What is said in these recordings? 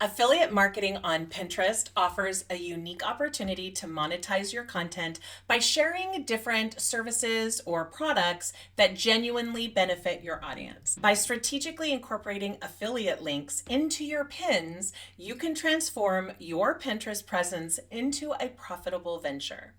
Affiliate marketing on Pinterest offers a unique opportunity to monetize your content by sharing different services or products that genuinely benefit your audience. By strategically incorporating affiliate links into your pins, you can transform your Pinterest presence into a profitable venture.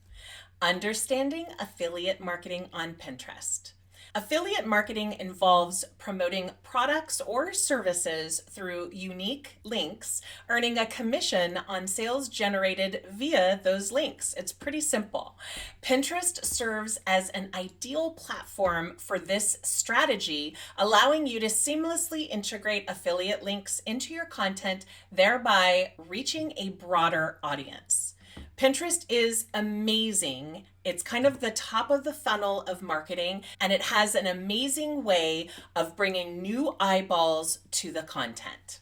Understanding affiliate marketing on Pinterest. Affiliate marketing involves promoting products or services through unique links, earning a commission on sales generated via those links. It's pretty simple. Pinterest serves as an ideal platform for this strategy, allowing you to seamlessly integrate affiliate links into your content, thereby reaching a broader audience. Pinterest is amazing. It's kind of the top of the funnel of marketing, and it has an amazing way of bringing new eyeballs to the content.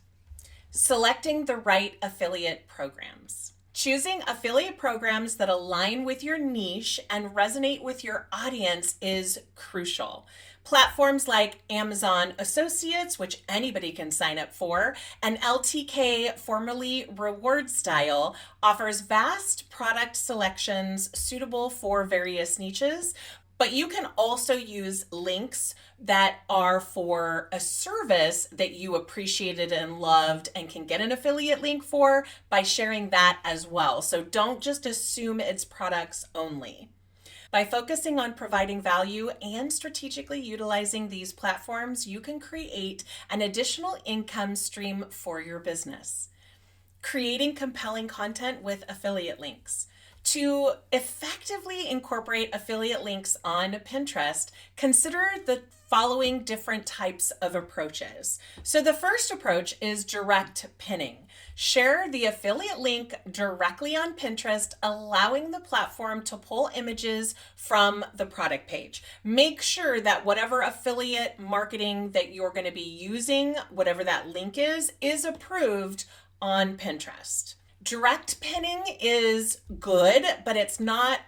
Selecting the right affiliate programs. Choosing affiliate programs that align with your niche and resonate with your audience is crucial. Platforms like Amazon Associates, which anybody can sign up for, and LTK, formerly Reward Style, offers vast product selections suitable for various niches. But you can also use links that are for a service that you appreciated and loved and can get an affiliate link for by sharing that as well. So don't just assume it's products only. By focusing on providing value and strategically utilizing these platforms, you can create an additional income stream for your business. Creating compelling content with affiliate links. To effectively incorporate affiliate links on Pinterest, consider the following different types of approaches. So the first approach is direct pinning. Share the affiliate link directly on Pinterest, allowing the platform to pull images from the product page. Make sure that whatever affiliate marketing that you're going to be using, whatever that link is approved on Pinterest. Direct pinning is good, but it's not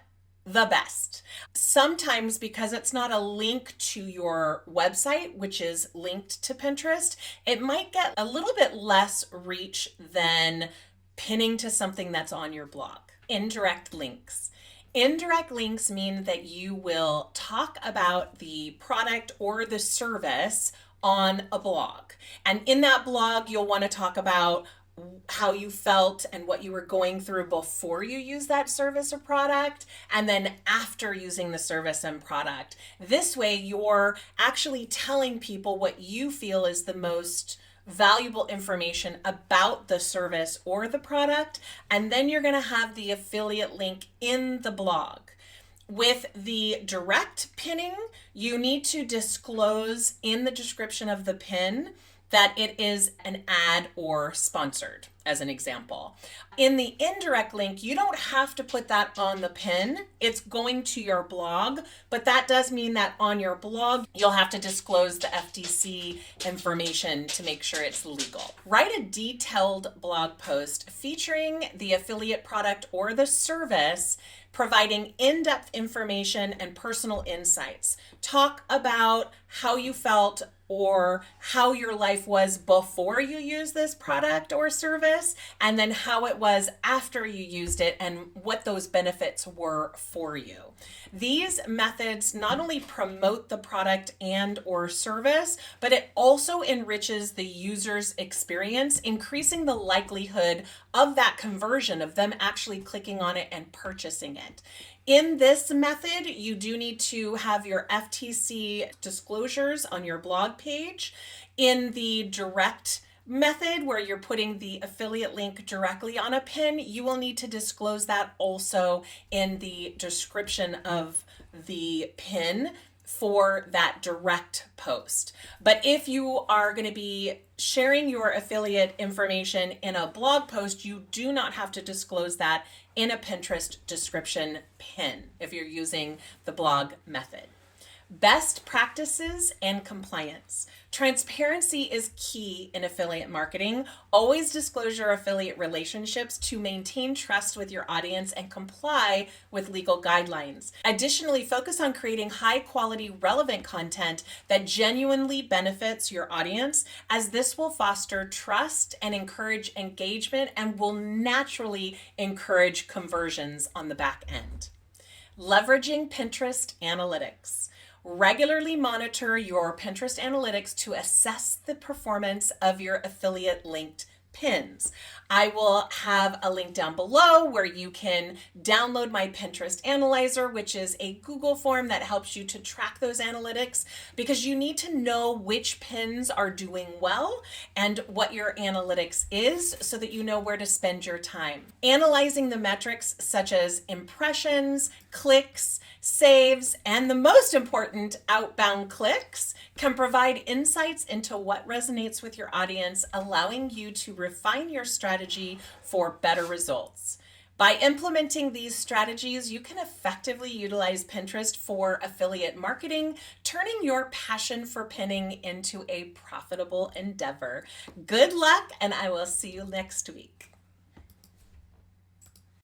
the best. Sometimes because it's not a link to your website, which is linked to Pinterest, it might get a little bit less reach than pinning to something that's on your blog. Indirect links. Indirect links mean that you will talk about the product or the service on a blog. And in that blog, you'll want to talk about how you felt and what you were going through before you use that service or product, and then after using the service and product. This way, you're actually telling people what you feel is the most valuable information about the service or the product, and then you're going to have the affiliate link in the blog. With the direct pinning, you need to disclose in the description of the pin that it is an ad or sponsored, as an example. In the indirect link, you don't have to put that on the pin. It's going to your blog, but that does mean that on your blog, you'll have to disclose the FTC information to make sure it's legal. Write a detailed blog post featuring the affiliate product or the service, providing in-depth information and personal insights. Talk about how you felt or how your life was before you used this product or service, and then how it was after you used it and what those benefits were for you. These methods not only promote the product and or service, but it also enriches the user's experience, increasing the likelihood of that conversion, of them actually clicking on it and purchasing it. In this method, you do need to have your FTC disclosures on your blog page. In the direct method, where you're putting the affiliate link directly on a pin, you will need to disclose that also in the description of the pin for that direct post. But if you are going to be sharing your affiliate information in a blog post, you do not have to disclose that in a Pinterest description pin if you're using the blog method. Best practices and compliance. Transparency is key in affiliate marketing. Always disclose your affiliate relationships to maintain trust with your audience and comply with legal guidelines. Additionally, focus on creating high quality, relevant content that genuinely benefits your audience, as this will foster trust and encourage engagement and will naturally encourage conversions on the back end. Leveraging Pinterest analytics. Regularly monitor your Pinterest analytics to assess the performance of your affiliate linked pins. I will have a link down below where you can download my Pinterest Analyzer, which is a Google form that helps you to track those analytics, because you need to know which pins are doing well and what your analytics is so that you know where to spend your time. Analyzing the metrics such as impressions, clicks, saves, and the most important, outbound clicks can provide insights into what resonates with your audience, allowing you to refine your strategy for better results. By implementing these strategies, you can effectively utilize Pinterest for affiliate marketing, turning your passion for pinning into a profitable endeavor. Good luck, and I will see you next week.